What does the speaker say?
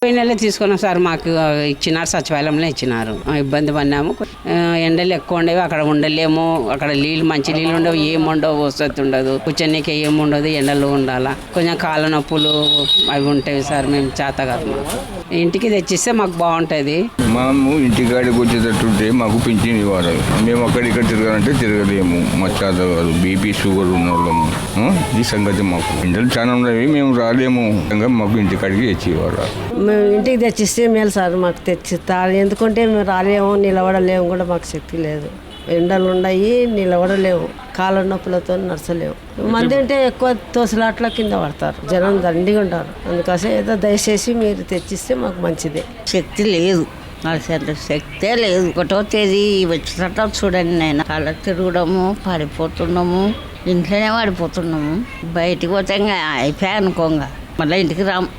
పోయిన నెల తీసుకున్నాం సార్. మాకు ఇచ్చినారు, సచివాలయంలో ఇచ్చినారు. ఇబ్బంది పడినాము. ఎండలు ఎక్కువ ఉండేవి, అక్కడ ఉండలేము. అక్కడ నీళ్ళు మంచి నీళ్ళు ఉండవు, ఏముండవు, వసతి ఉండదు, కూర్చొనికి ఏముండదు, ఎండలు ఉండాలా. కొంచెం కాళ్ళ నొప్పులు అవి ఉంటాయి సార్. మేము చేత కాదు, ఇంటికి తెచ్చిస్తే మాకు బాగుంటుంది. మేము ఇంటికాడికి వచ్చేటట్టుంటే మాకు పింఛన్ ఇవ్వాలి. మేము అక్కడిక్కడ తిరగాలంటే తిరగలేము, మా చేత కాదు. బీపీ షుగర్ ఉన్న వాళ్ళము. ఈ సంగతి మాకు ఎండలు చాలా ఉన్నవి, మేము రాలేము. మాకు ఇంటికాడికి తెచ్చి ఇవ్వాలి. మేము ఇంటికి తెచ్చిస్తే మేలు సార్. మాకు తెచ్చిస్తారు, ఎందుకంటే మేము రాలేము, నిలబడలేము కూడా, మాకు శక్తి లేదు. ఎండలు ఉన్నాయి, నిలబడలేము, కాళ్ళ నొప్పులతో నడచలేము. మంది అంటే ఎక్కువ తోసలాట్ల కింద పడతారు, జనం దండిగా ఉంటారు. అందుకోసం ఏదో దయచేసి మీరు తెచ్చిస్తే మాకు మంచిదే. శక్తి లేదు, నడిచేంత శక్తే లేదు. 1వ తేదీ వచ్చినట్టు చూడండి, నేను కాళ్ళ తిరగడము, పడిపోతున్నాము, ఇంట్లోనే పడిపోతున్నాము. బయటికి పోతే ఇంకా అయిపోయా అనుకోంగా, మళ్ళీ ఇంటికి రాము.